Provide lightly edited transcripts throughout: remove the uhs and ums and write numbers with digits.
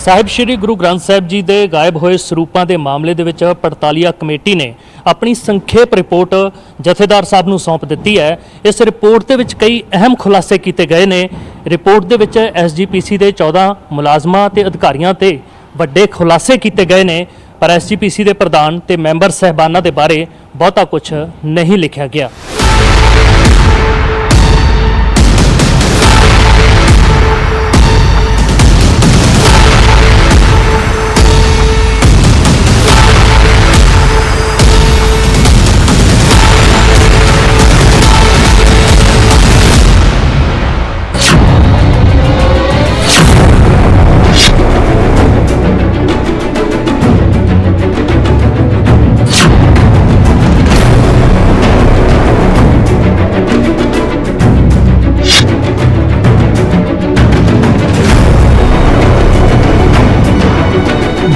ਸਾਹਿਬ ਸ਼੍ਰੀ ਗੁਰੂ ਗ੍ਰੰਥ ਸਾਹਿਬ ਜੀ ਦੇ ਗਾਇਬ ਹੋਏ ਸਰੂਪਾਂ ਦੇ ਮਾਮਲੇ ਦੇ ਵਿੱਚ ਪੜਤਾਲੀਆ ਕਮੇਟੀ ਨੇ ਆਪਣੀ ਸੰਖੇਪ ਰਿਪੋਰਟ ਜਥੇਦਾਰ ਸਾਹਿਬ ਨੂੰ ਸੌਂਪ ਦਿੱਤੀ ਹੈ। ਇਸ ਰਿਪੋਰਟ ਦੇ ਵਿੱਚ ਕਈ ਅਹਿਮ ਖੁਲਾਸੇ ਕੀਤੇ ਗਏ ਨੇ। ਰਿਪੋਰਟ ਦੇ ਵਿੱਚ ਐਸਜੀਪੀਸੀ ਦੇ 14 ਮੁਲਾਜ਼ਮਾਂ ਤੇ ਅਧਿਕਾਰੀਆਂ ਤੇ ਵੱਡੇ ਖੁਲਾਸੇ ਕੀਤੇ ਗਏ ਨੇ, ਪਰ ਐਸਜੀਪੀਸੀ ਦੇ ਪ੍ਰਧਾਨ ਤੇ ਮੈਂਬਰ ਸਹਿਬਾਨਾਂ ਦੇ ਬਾਰੇ ਬਹੁਤਾ ਕੁਝ ਨਹੀਂ ਲਿਖਿਆ ਗਿਆ।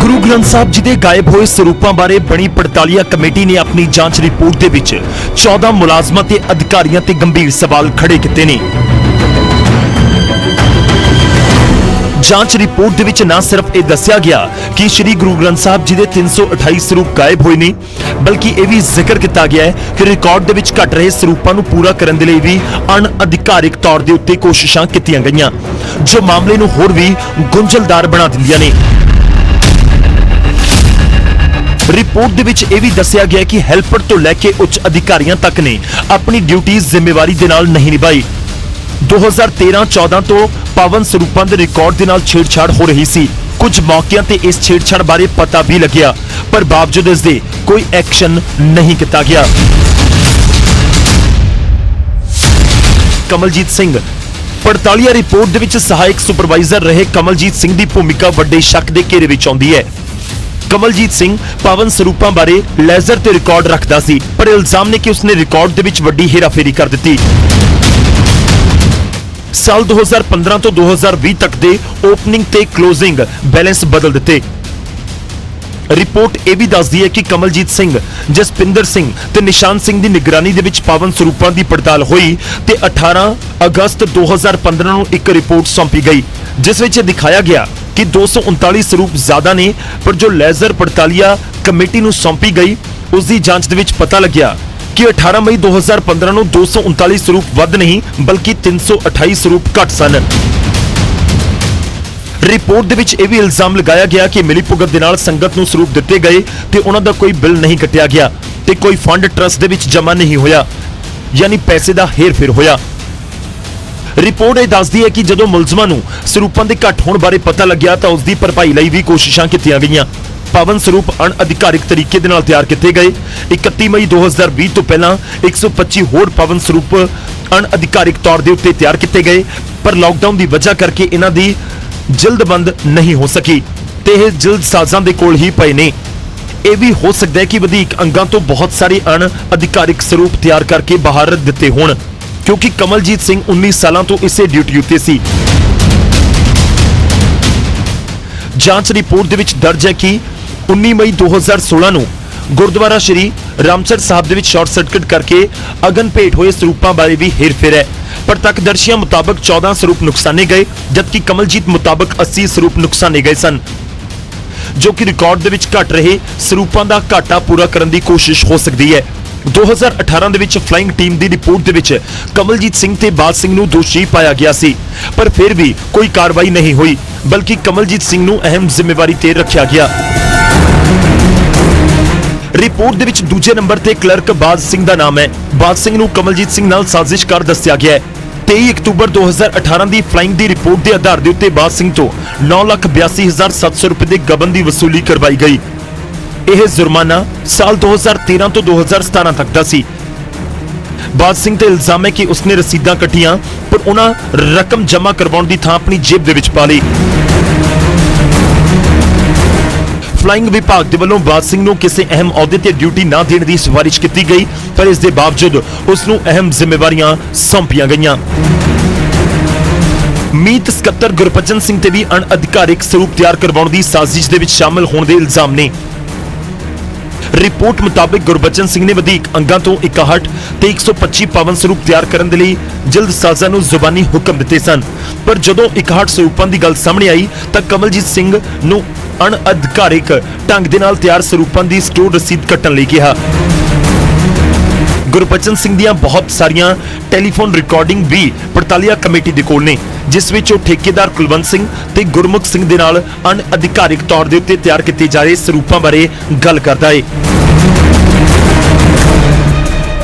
ਗੁਰੂ ਗ੍ਰੰਥ ਸਾਹਿਬ ਜੀ ਦੇ ਗਾਇਬ ਹੋਏ ਸਰੂਪਾਂ ਬਾਰੇ ਬਣੀ ਪੜਤਾਲੀਆ ਕਮੇਟੀ ਨੇ ਆਪਣੀ ਜਾਂਚ ਰਿਪੋਰਟ ਦੇ ਵਿੱਚ 14 ਮੁਲਾਜ਼ਮਾਂ ਤੇ ਅਧਿਕਾਰੀਆਂ ਤੇ ਗੰਭੀਰ ਸਵਾਲ ਖੜੇ ਕੀਤੇ ਨੇ। ਜਾਂਚ ਰਿਪੋਰਟ ਦੇ ਵਿੱਚ ਨਾ ਸਿਰਫ ਇਹ ਦੱਸਿਆ ਗਿਆ ਕਿ ਸ੍ਰੀ ਗੁਰੂ ਗ੍ਰੰਥ ਸਾਹਿਬ ਜੀ ਦੇ 328 ਸਰੂਪ ਗਾਇਬ ਹੋਏ ਨੇ, ਬਲਕਿ ਇਹ ਵੀ ਜ਼ਿਕਰ ਕੀਤਾ ਗਿਆ ਹੈ ਕਿ ਰਿਕਾਰਡ ਦੇ ਵਿੱਚ ਘਟ ਰਹੇ ਸਰੂਪਾਂ ਨੂੰ ਪੂਰਾ ਕਰਨ ਦੇ ਲਈ ਵੀ ਅਣਅਧਿਕਾਰਿਕ ਤੌਰ ਦੇ ਉੱਤੇ ਕੋਸ਼ਿਸ਼ਾਂ ਕੀਤੀਆਂ ਗਈਆਂ, ਜੋ ਮਾਮਲੇ ਨੂੰ ਹੋਰ ਵੀ ਗੁੰਝਲਦਾਰ ਬਣਾ ਦਿੰਦੀਆਂ ਨੇ। ਰਿਪੋਰਟ ਦੇ ਵਿੱਚ ਇਹ ਵੀ ਦੱਸਿਆ ਗਿਆ ਕਿ ਹੈਲਪਰ ਤੋਂ ਲੈ ਕੇ ਉੱਚ ਅਧਿਕਾਰੀਆਂ ਤੱਕ ਨੇ ਆਪਣੀ ਡਿਊਟੀ ਜ਼ਿੰਮੇਵਾਰੀ ਦੇ ਨਾਲ ਨਹੀਂ ਨਿਭਾਈ। 2013-14 ਤੋਂ ਪਾਵਨ ਸਰੂਪਾਂ ਦੇ ਰਿਕਾਰਡ ਦੇ ਨਾਲ ਛੇੜਛਾੜ ਹੋ ਰਹੀ ਸੀ। ਕੁਝ ਮੌਕਿਆਂ ਤੇ ਇਸ ਛੇੜਛਾੜ ਬਾਰੇ ਪਤਾ ਵੀ ਲੱਗਿਆ, ਪਰ ਬਾਵਜੂਦ ਇਸ ਦੇ ਕੋਈ ਐਕਸ਼ਨ ਨਹੀਂ ਕੀਤਾ ਗਿਆ। ਕਮਲਜੀਤ ਸਿੰਘ ਪੜਤਾਲੀਆ ਰਿਪੋਰਟ ਦੇ ਵਿੱਚ ਸਹਾਇਕ ਸੁਪਰਵਾਈਜ਼ਰ ਰਹੇ ਕਮਲਜੀਤ ਸਿੰਘ ਦੀ ਭੂਮਿਕਾ ਵੱਡੇ ਸ਼ੱਕ ਦੇ ਘੇਰੇ ਵਿੱਚ ਆਉਂਦੀ ਹੈ। ਕਮਲਜੀਤ ਸਿੰਘ ਪਾਵਨ ਸਰੂਪਾਂ ਬਾਰੇ ਲੈਜ਼ਰ ਤੇ ਰਿਕਾਰਡ ਰੱਖਦਾ ਸੀ, ਪਰ ਇਲਜ਼ਾਮ ਨੇ ਕਿ ਉਸਨੇ ਰਿਕਾਰਡ ਦੇ ਵਿੱਚ ਵੱਡੀ ਹੇਰਾਫੇਰੀ ਕਰ ਦਿੱਤੀ। ਸਾਲ 2015 ਤੋਂ 2020 ਤੱਕ ਦੇ ਓਪਨਿੰਗ ਤੇ ਕਲੋਜ਼ਿੰਗ ਬੈਲੈਂਸ ਬਦਲ ਦਿੱਤੇ। ਰਿਪੋਰਟ ਇਹ ਵੀ ਦੱਸਦੀ ਹੈ ਕਿ ਕਮਲਜੀਤ ਸਿੰਘ, ਜਸਪਿੰਦਰ ਸਿੰਘ ਤੇ ਨਿਸ਼ਾਨ ਸਿੰਘ ਦੀ ਨਿਗਰਾਨੀ ਦੇ ਵਿੱਚ ਪਾਵਨ ਸਰੂਪਾਂ ਦੀ ਪੜਤਾਲ ਹੋਈ ਤੇ 18 ਅਗਸਤ 2015 ਨੂੰ ਇੱਕ ਰਿਪੋਰਟ ਸੌਂਪੀ ਗਈ, ਜਿਸ ਵਿੱਚ ਦਿਖਾਇਆ ਗਿਆ ਕਿ 239 ਸਰੂਪ ਜ਼ਿਆਦਾ ਨੇ, ਪਰ ਜੋ ਲੈਜ਼ਰ ਪੜਤਾਲੀਆ ਕਮੇਟੀ ਨੂੰ ਸੌਂਪੀ ਗਈ ਉਸ ਦੀ ਜਾਂਚ ਦੇ ਵਿੱਚ ਪਤਾ ਲੱਗਿਆ ਕਿ 18 ਮਈ 2015 ਨੂੰ 239 ਸਰੂਪ ਵੱਧ ਨਹੀਂ ਬਲਕਿ 328 ਸਰੂਪ ਘੱਟ ਸਨ। ਰਿਪੋਰਟ ਦੇ ਵਿੱਚ ਇਹ ਵੀ ਇਲਜ਼ਾਮ ਲਗਾਇਆ ਗਿਆ ਕਿ ਮਿਲੀਭੁਗਤ ਦੇ ਨਾਲ ਸੰਗਤ ਨੂੰ ਸਰੂਪ ਦਿੱਤੇ ਗਏ ਤੇ ਉਹਨਾਂ ਦਾ ਕੋਈ ਬਿੱਲ ਨਹੀਂ ਕੱਟਿਆ ਗਿਆ ਤੇ ਕੋਈ ਫੰਡ ਟਰਸਟ ਦੇ ਵਿੱਚ ਜਮ੍ਹਾਂ ਨਹੀਂ ਹੋਇਆ, ਯਾਨੀ ਪੈਸੇ ਦਾ ਹੇਰ-ਫੇਰ ਹੋਇਆ। ਰਿਪੋਰਟ ਇਹ ਦੱਸਦੀ ਹੈ ਕਿ ਜਦੋਂ ਮੁਲਜ਼ਮਾਂ ਨੂੰ ਸਰੂਪਾਂ ਦੇ ਘੱਟ ਹੋਣ ਬਾਰੇ ਪਤਾ ਲੱਗਿਆ ਤਾਂ ਉਸ ਦੀ ਭਰਪਾਈ ਲਈ ਵੀ ਕੋਸ਼ਿਸ਼ਾਂ ਕੀਤੀਆਂ ਗਈਆਂ। ਪਾਵਨ ਸਰੂਪ ਅਣਅਧਿਕਾਰਿਕ ਤਰੀਕੇ ਦੇ ਨਾਲ ਤਿਆਰ ਕੀਤੇ ਗਏ। 31 ਮਈ 2020 ਤੋਂ ਪਹਿਲਾਂ 125 ਹੋਰ ਪਾਵਨ ਸਰੂਪ ਅਣਅਧਿਕਾਰਿਕ ਤੌਰ ਦੇ ਉੱਤੇ ਤਿਆਰ ਕੀਤੇ ਗਏ, ਪਰ ਲਾਕਡਾਊਨ ਦੀ ਵਜ੍ਹਾ ਕਰਕੇ ਇਹਨਾਂ ਦੀ ਜਲਦਬੰਦ ਨਹੀਂ ਹੋ ਸਕੀ ਤੇ ਇਹ ਜਲਦ ਸਾਜ਼ਾਂ ਦੇ ਕੋਲ ਹੀ ਪਏ ਨੇ। ਇਹ ਵੀ ਹੋ ਸਕਦਾ ਹੈ ਕਿ ਵਧੀਕ ਅੰਗਾਂ ਤੋਂ ਬਹੁਤ ਸਾਰੇ ਅਣਅਧਿਕਾਰਿਕ ਸਰੂਪ ਤਿਆਰ ਕਰਕੇ ਬਾਹਰ ਦਿੱਤੇ ਹੋਣ, ਕਿਉਂਕਿ ਕਮਲਜੀਤ ਸਿੰਘ 19 ਸਾਲਾਂ ਤੋਂ ਇਸੇ ਡਿਊਟੀ ਉੱਤੇ ਸੀ। ਜਾਂਚ ਰਿਪੋਰਟ ਦੇ ਵਿੱਚ ਦਰਜ ਹੈ ਕਿ 19 ਮਈ 2016 ਨੂੰ ਗੁਰਦੁਆਰਾ ਸ਼੍ਰੀ ਰਾਮਸਰ ਸਾਹਿਬ ਦੇ ਵਿੱਚ ਸ਼ਾਰਟ ਸਰਕਟ ਕਰਕੇ ਅਗਨ ਭੇਟ ਹੋਏ ਸਰੂਪਾਂ ਬਾਰੇ ਵੀ ਹੇਰ-ਫੇਰ ਹੈ। ਪ੍ਰਤੱਖਦਰਸ਼ੀਆਂ ਮੁਤਾਬਕ 14 ਸਰੂਪ ਨੁਕਸਾਨੇ ਗਏ, ਜਦਕਿ ਕਮਲਜੀਤ ਮੁਤਾਬਕ 80 ਸਰੂਪ ਨੁਕਸਾਨੇ ਗਏ ਸਨ, ਜੋ ਕਿ ਰਿਕਾਰਡ ਦੇ ਵਿੱਚ ਘਟ ਰਹੇ ਸਰੂਪਾਂ ਦਾ ਘਾਟਾ ਪੂਰਾ ਕਰਨ ਦੀ ਕੋਸ਼ਿਸ਼ ਹੋ ਸਕਦੀ ਹੈ। 2018 ਦੇ ਵਿੱਚ ਫਲਾਈਂਗ ਟੀਮ ਦੀ ਰਿਪੋਰਟ ਦੇ ਵਿੱਚ ਕਮਲਜੀਤ ਸਿੰਘ ਤੇ ਬਾਜ ਸਿੰਘ ਨੂੰ ਦੋਸ਼ੀ ਪਾਇਆ ਗਿਆ ਸੀ, ਪਰ ਫਿਰ ਵੀ ਕੋਈ ਕਾਰਵਾਈ ਨਹੀਂ ਹੋਈ, ਬਲਕਿ ਕਮਲਜੀਤ ਸਿੰਘ ਨੂੰ ਅਹਿਮ ਜ਼ਿੰਮੇਵਾਰੀ ਤੇ ਰੱਖਿਆ ਗਿਆ। ਰਿਪੋਰਟ ਦੇ ਵਿੱਚ ਦੂਜੇ ਨੰਬਰ ਤੇ ਕਲਰਕ ਬਾਜ ਸਿੰਘ ਦਾ ਨਾਮ ਹੈ। ਬਾਜ ਸਿੰਘ ਨੂੰ ਕਮਲਜੀਤ ਸਿੰਘ ਨਾਲ ਸਾਜ਼ਿਸ਼ਕਾਰ ਦੱਸਿਆ ਗਿਆ ਹੈ। 23 ਅਕਤੂਬਰ 2018 ਦੀ ਫਲਾਈਂਗ ਦੀ ਰਿਪੋਰਟ ਦੇ ਆਧਾਰ ਦੇ ਉੱਤੇ ਬਾਜ ਸਿੰਘ ਤੋਂ 9,82,700 ਰੁਪਏ ਦੇ ਗਬਨ ਦੀ ਵਸੂਲੀ ਕਰਵਾਈ ਗਈ। ਇਹ ਜੁਰਮਾਨਾ ਸਾਲ 2013 ਤੋਂ 2017 ਤੱਕ ਦਾ ਸੀ। ਬਾਜ ਸਿੰਘ ਤੇ ਇਲਜ਼ਾਮ ਹੈ ਕਿ ਉਸਨੇ ਰਸੀਦਾਂ ਕੱਟੀਆਂ, ਪਰ ਉਹਨਾਂ ਰਕਮ ਜਮ੍ਹਾਂ ਕਰਵਾਉਣ ਦੀ ਥਾਂ ਆਪਣੀ ਜੇਬ ਦੇ ਵਿੱਚ ਪਾ ਲਈ। ਫਲਾਈਂਗ ਵਿਭਾਗ ਦੇ ਵੱਲੋਂ ਬਾਜ ਸਿੰਘ ਨੂੰ ਕਿਸੇ ਅਹਿਮ ਅਹੁਦੇ ਤੇ ਡਿਊਟੀ ਨਾ ਦੇਣ ਦੀ ਸਿਫਾਰਿਸ਼ ਕੀਤੀ ਗਈ, ਪਰ ਇਸ ਦੇ ਬਾਵਜੂਦ ਉਸ ਨੂੰ ਅਹਿਮ ਜ਼ਿੰਮੇਵਾਰੀਆਂ ਸੌਂਪੀਆਂ ਗਈਆਂ। ਮੀਤ ਸਕੱਤਰ ਗੁਰਬਚਨ ਸਿੰਘ ਤੇ ਵੀ ਅਣਅਧਿਕਾਰਿਕ ਸਰੂਪ ਤਿਆਰ ਕਰਵਾਉਣ ਦੀ ਸਾਜ਼ਿਸ਼ ਦੇ ਵਿੱਚ ਸ਼ਾਮਲ ਹੋਣ ਦੇ ਇਲਜ਼ਾਮ ਨੇ। ਰਿਪੋਰਟ ਮੁਤਾਬਕ ਗੁਰਬਚਨ ਸਿੰਘ ਨੇ ਵਧੀਕ ਅੰਗਾਂ ਤੋਂ 61 ਤੇ 125 ਪਾਵਨ ਸਰੂਪ ਤਿਆਰ ਕਰਨ ਦੇ ਲਈ ਜਲਦਸਾਜ਼ਾਂ ਨੂੰ ਜ਼ੁਬਾਨੀ ਹੁਕਮ ਦਿੱਤੇ ਸਨ, ਪਰ ਜਦੋਂ 61 ਸਰੂਪਾਂ ਦੀ ਗੱਲ ਸਾਹਮਣੇ ਆਈ ਤਾਂ ਕਮਲਜੀਤ ਸਿੰਘ ਨੂੰ ਅਣਅਧਿਕਾਰਿਕ ਢੰਗ ਦੇ ਨਾਲ ਤਿਆਰ ਸਰੂਪਾਂ ਦੀ ਸਟੋਰ ਰਸੀਦ ਕੱਟਣ ਲਈ ਕਿਹਾ। ਗੁਰਬਚਨ ਸਿੰਘ ਦੀਆਂ ਬਹੁਤ ਸਾਰੀਆਂ ਟੈਲੀਫੋਨ ਰਿਕਾਰਡਿੰਗ ਵੀ ਪੜਤਾਲੀਆ ਕਮੇਟੀ ਦੇ ਕੋਲ ਨੇ, ਜਿਸ ਵਿੱਚ ਉਹ ਠੇਕੇਦਾਰ ਕੁਲਵੰਤ ਸਿੰਘ ਤੇ ਗੁਰਮੁਖ ਸਿੰਘ ਦੇ ਨਾਲ ਅਣਅਧਿਕਾਰਿਕ ਤੌਰ ਦੇ ਉੱਤੇ ਤਿਆਰ ਕੀਤੇ ਜਾ ਰਹੇ ਸਰੂਪਾਂ ਬਾਰੇ ਗੱਲ ਕਰਦਾ ਹੈ।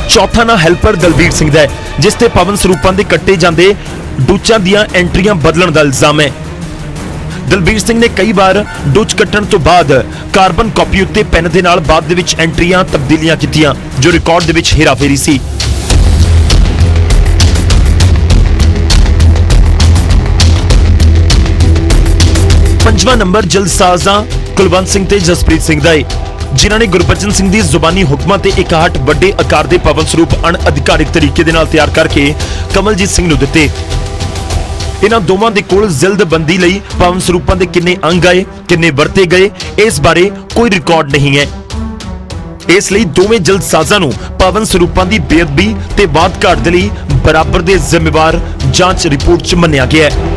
ਚੌਥਾ ਨਾਂ ਹੈਲਪਰ ਦਲਬੀਰ ਸਿੰਘ ਦਾ ਹੈ, ਜਿਸ ਤੇ ਪਵਨ ਸਰੂਪਾਂ ਦੇ ਕੱਟੇ ਜਾਂਦੇ ਡੂਚਾਂ ਦੀਆਂ ਐਂਟਰੀਆਂ ਬਦਲਣ ਦਾ ਇਲਜ਼ਾਮ ਹੈ। ਦਲਬੀਰ ਸਿੰਘ ਨੇ ਕਈ ਵਾਰ ਡੁੱਚ ਕੱਟਣ ਤੋਂ ਬਾਅਦ ਕਾਰਬਨ ਕਾਪੀ ਉੱਤੇ ਪੈਨ ਦੇ ਨਾਲ ਬਾਅਦ ਦੇ ਵਿੱਚ ਐਂਟਰੀਆਂ ਤਬਦੀਲੀਆਂ ਕੀਤੀਆਂ, ਜੋ ਰਿਕਾਰਡ ਦੇ ਵਿੱਚ ਹੇਰਾਫੇਰੀ ਸੀ। ਪੰਜਵਾਂ ਨੰਬਰ ਜਲਦਸਾਜ਼ਾਂ ਕੁਲਵੰਤ ਸਿੰਘ ਤੇ ਜਸਪ੍ਰੀਤ ਸਿੰਘ ਦਾ ਹੈ, ਜਿਨ੍ਹਾਂ ਨੇ ਗੁਰਬਚਨ ਸਿੰਘ ਦੀ ਜ਼ੁਬਾਨੀ ਹੁਕਮਾਂ ਤੇ 61 ਵੱਡੇ ਆਕਾਰ ਦੇ ਪਵਨ ਸਰੂਪ ਅਣਅਧਿਕਾਰਿਕ ਤਰੀਕੇ ਦੇ ਨਾਲ ਤਿਆਰ ਕਰਕੇ ਕਮਲਜੀਤ ਸਿੰਘ ਨੂੰ ਦਿੱਤੇ। ਇਹਨਾਂ ਦੋਵਾਂ ਦੇ ਕੋਲ ਜ਼ਿਲਦਬੰਦੀ ਲਈ ਪਵਨ ਸਰੂਪਾਂ ਦੇ ਕਿੰਨੇ ਅੰਗ ਆਏ, ਕਿੰਨੇ ਵਰਤੇ ਗਏ, ਇਸ ਬਾਰੇ ਕੋਈ ਰਿਕਾਰਡ ਨਹੀਂ ਹੈ। ਇਸ ਲਈ ਦੋਵੇਂ ਜਲਦਸਾਜ਼ਾਂ ਨੂੰ ਪਵਨ ਸਰੂਪਾਂ ਦੀ ਬੇਅਦਬੀ ਤੇ ਵਾਧ ਘਾਟ ਦੇ ਲਈ ਬਰਾਬਰ ਦੇ ਜ਼ਿੰਮੇਵਾਰ ਜਾਂਚ ਰਿਪੋਰਟ 'ਚ ਮੰਨਿਆ ਗਿਆ ਹੈ।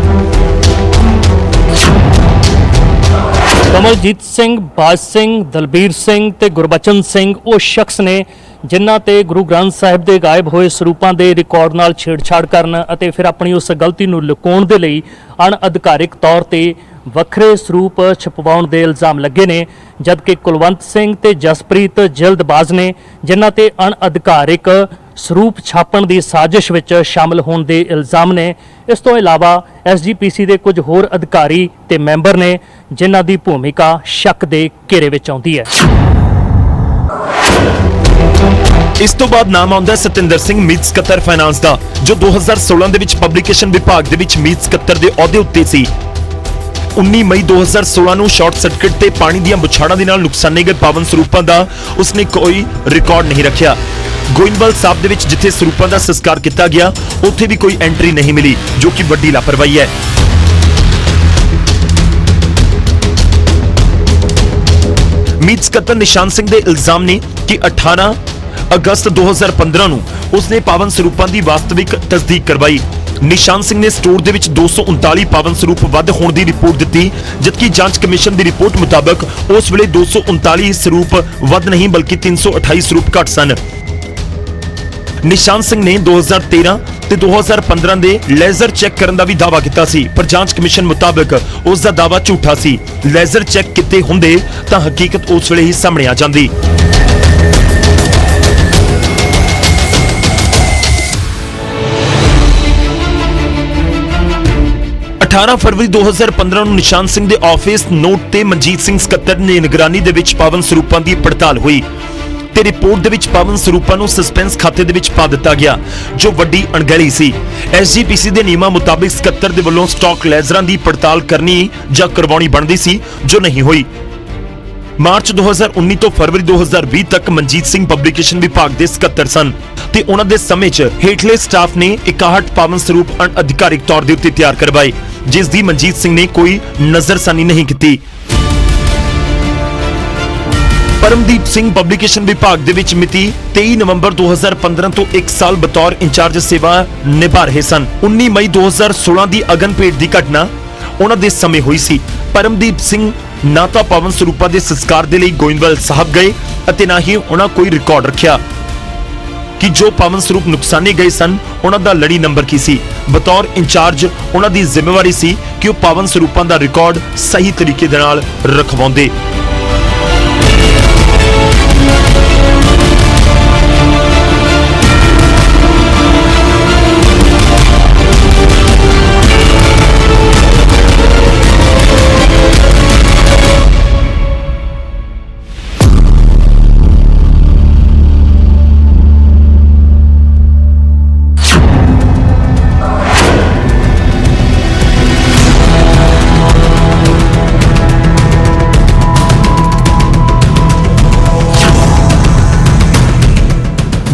ਕਮਲਜੀਤ ਸਿੰਘ, ਬਾਜ ਸਿੰਘ, ਦਲਬੀਰ ਸਿੰਘ ਤੇ ਗੁਰਬਚਨ ਸਿੰਘ ਉਹ ਸ਼ਖਸ ਨੇ ਜਿਨ੍ਹਾਂ ਤੇ ਗੁਰੂ ਗ੍ਰੰਥ ਸਾਹਿਬ ਦੇ ਗਾਇਬ ਹੋਏ ਸਰੂਪਾਂ ਦੇ ਰਿਕਾਰਡ ਨਾਲ ਛੇੜਛਾੜ ਕਰਨ ਅਤੇ ਫਿਰ ਆਪਣੀ ਉਸ ਗਲਤੀ ਨੂੰ ਲੁਕਾਉਣ ਦੇ ਲਈ ਅਣਅਧਿਕਾਰਿਕ ਤੌਰ ਤੇ ਵੱਖਰੇ ਸਰੂਪ ਛਪਵਾਉਣ ਦੇ ਇਲਜ਼ਾਮ ਲੱਗੇ ਨੇ, ਜਦਕਿ ਕੁਲਵੰਤ ਸਿੰਘ ਤੇ ਜਸਪ੍ਰੀਤ ਜਲਦਬਾਜ਼ ਨੇ ਜਿਨ੍ਹਾਂ ਤੇ ਅਣਅਧਿਕਾਰਿਕ ਸਰੂਪ ਛਾਪਣ ਦੀ ਸਾਜ਼ਿਸ਼ ਵਿੱਚ ਸ਼ਾਮਲ ਹੋਣ ਦੇ ਇਲਜ਼ਾਮ ਨੇ। ਇਸ ਤੋਂ ਇਲਾਵਾ SGPC ਦੇ ਕੁਝ ਹੋਰ ਅਧਿਕਾਰੀ ਤੇ ਮੈਂਬਰ ਨੇ ਜਿਨ੍ਹਾਂ ਦੀ ਭੂਮਿਕਾ ਸ਼ੱਕ ਦੇ ਘੇਰੇ ਵਿੱਚ ਆਉਂਦੀ ਹੈ। ਇਸ ਤੋਂ ਬਾਅਦ ਨਾਮ ਆਉਂਦਾ ਹੈ ਸਤਿੰਦਰ ਸਿੰਘ ਮੀਤ ਸਕੱਤਰ ਫਾਈਨਾਂਸ ਦਾ, ਜੋ 2016 ਦੇ ਵਿੱਚ ਪਬਲਿਕੇਸ਼ਨ ਵਿਭਾਗ ਦੇ ਵਿੱਚ ਮੀਤ ਸਕੱਤਰ ਦੇ ਅਹੁਦੇ ਉੱਤੇ ਸੀ। 19 ਮਈ 2016 ਨੂੰ ਸ਼ਾਰਟ ਸਰਕਟ ਤੇ ਪਾਣੀ ਦੀਆਂ ਬੁਛਾੜਾਂ ਦੇ ਨਾਲ ਨੁਕਸਾਨੇ ਗਏ ਪਾਵਨ ਸਰੂਪਾਂ ਦਾ ਉਸਨੇ ਕੋਈ ਰਿਕਾਰਡ ਨਹੀਂ ਰੱਖਿਆ। ਗੋਇੰਦਵਾਲ ਸਾਹਿਬ ਦੇ ਵਿੱਚ ਜਿੱਥੇ ਸਰੂਪਾਂ ਦਾ ਸੰਸਕਾਰ ਕੀਤਾ ਗਿਆ ਉੱਥੇ ਵੀ ਕੋਈ ਐਂਟਰੀ ਨਹੀਂ ਮਿਲੀ, ਜੋ ਕਿ ਵੱਡੀ ਲਾਪਰਵਾਹੀ ਹੈ। ਮੀਤ ਸਕੱਤਰ ਨਿਸ਼ਾਨ ਸਿੰਘ ਦੇ ਇਲਜ਼ਾਮ ਨੇ ਕਿ 18 ਅਗਸਤ 2015 ਨੂੰ ਉਸਨੇ ਪਾਵਨ ਸਰੂਪਾਂ ਦੀ ਵਾਸਤਵਿਕ ਤਸਦੀਕ ਕਰਵਾਈ। ਨਿਸ਼ਾਨ ਸਿੰਘ ਨੇ ਸਟੋਰ ਦੇ ਵਿੱਚ 239 ਪਾਵਨ ਸਰੂਪ ਵੱਧ ਹੋਣ ਦੀ ਰਿਪੋਰਟ ਦਿੱਤੀ, ਜਦਕਿ ਜਾਂਚ ਕਮਿਸ਼ਨ ਦੀ ਰਿਪੋਰਟ ਮੁਤਾਬਕ ਉਸ ਵੇਲੇ 239 ਸਰੂਪ ਵੱਧ ਨਹੀਂ ਬਲਕਿ 328 ਸਰੂਪ ਘੱਟ ਸਨ। ਨਿਸ਼ਾਨ ਸਿੰਘ ਨੇ 2013 ਤੇ 2015 ਦੇ ਲੇਜ਼ਰ ਚੈੱਕ ਕਰਨ ਦਾ ਵੀ ਦਾਅਵਾ ਕੀਤਾ ਸੀ, ਪਰ ਜਾਂਚ ਕਮਿਸ਼ਨ ਮੁਤਾਬਕ ਉਸ ਦਾ ਦਾਅਵਾ ਝੂਠਾ ਸੀ। ਲੇਜ਼ਰ ਚੈੱਕ ਕੀਤੇ ਹੁੰਦੇ ਤਾਂ ਹਕੀਕਤ ਉਸ ਵੇਲੇ ਹੀ ਸਾਹਮਣੇ ਆ ਜਾਂਦੀ। 18 ਫਰਵਰੀ 2015 ਨੂੰ ਨਿਸ਼ਾਨ ਸਿੰਘ ਦੇ ਆਫਿਸ ਨੋਟ ਤੇ ਮਨਜੀਤ ਸਿੰਘ ਸਕੱਤਰ ਨੇ ਨਿਗਰਾਨੀ ਦੇ ਵਿੱਚ ਪਾਵਨ ਸਰੂਪਾਂ ਦੀ ਪੜਤਾਲ ਹੋਈ ਤੇ ਰਿਪੋਰਟ ਦੇ ਵਿੱਚ ਪਾਵਨ ਸਰੂਪਾਂ ਨੂੰ ਸਸਪੈਂਸ ਖਾਤੇ ਦੇ ਵਿੱਚ ਪਾ ਦਿੱਤਾ ਗਿਆ, ਜੋ ਵੱਡੀ ਅਣਗਹਿਲੀ ਸੀ। SGPC ਦੇ ਨਿਯਮਾਂ ਮੁਤਾਬਿਕ ਸਕੱਤਰ ਦੇ ਵੱਲੋਂ ਸਟਾਕ ਲੈਜ਼ਰਾਂ ਦੀ ਪੜਤਾਲ ਕਰਨੀ ਜਾਂ ਕਰਵਾਉਣੀ ਬਣਦੀ ਸੀ, ਜੋ ਨਹੀਂ ਹੋਈ। ਮਾਰਚ 2019 ਤੋਂ ਫਰਵਰੀ 2020 ਤੱਕ ਮਨਜੀਤ ਸਿੰਘ ਪਬਲਿਕੇਸ਼ਨ ਵਿਭਾਗ ਦੇ ਸਕੱਤਰ ਸਨ ਤੇ ਉਹਨਾਂ ਦੇ ਸਮੇਂ 'ਚ ਹੇਠਲੇ ਸਟਾਫ ਨੇ 61 ਪਾਵਨ ਸਰੂਪ ਅਣਅਧਿਕਾਰਿਕ ਤੌਰ ਦੇ ਉੱਤੇ ਤਿਆਰ ਕਰਵਾਏ, ਜਿਸ ਦੀ ਮਨਜੀਤ ਸਿੰਘ ਨੇ ਕੋਈ ਨਜ਼ਰਸਾਨੀ ਨਹੀਂ ਕੀਤੀ। ਪਰਮਦੀਪ ਸਿੰਘ ਪਬਲਿਕੇਸ਼ਨ ਵਿਭਾਗ ਦੇ ਵਿੱਚ ਮਿਤੀ 23 ਨਵੰਬਰ 2015 ਤੋਂ 1 ਸਾਲ ਬਤੌਰ ਇੰਚਾਰਜ ਸੇਵਾ ਨਿਭਾ ਰਹੇ ਸਨ। 19 ਮਈ 2016 ਦੀ ਅਗਨਭੇਟ ਦੀ ਘਟਨਾ ਉਹਨਾਂ ਦੇ ਸਮੇਂ ਹੋਈ ਸੀ। ਪਰਮਦੀਪ ਸਿੰਘ ਨਾ ਤਾਂ ਪਾਵਨ ਸਰੂਪਾਂ ਦੇ ਸੰਸਕਾਰ ਦੇ ਲਈ ਗੋਇੰਦਵਾਲ ਸਾਹਿਬ ਗਏ ਅਤੇ ਨਾ ਹੀ ਉਹਨਾਂ ਕੋਈ ਰਿਕਾਰਡ ਰੱਖਿਆ ਕਿ ਜੋ ਪਾਵਨ ਸਰੂਪ ਨੁਕਸਾਨੇ ਗਏ ਸਨ ਉਹਨਾਂ ਦਾ ਲੜੀ ਨੰਬਰ ਕੀ ਸੀ। ਬਤੌਰ ਇੰਚਾਰਜ ਉਹਨਾਂ ਦੀ ਜ਼ਿੰਮੇਵਾਰੀ ਸੀ ਕਿ ਉਹ ਪਾਵਨ ਸਰੂਪਾਂ ਦਾ ਰਿਕਾਰਡ ਸਹੀ ਤਰੀਕੇ ਦੇ ਨਾਲ ਰਖਵਾਉਂਦੇ।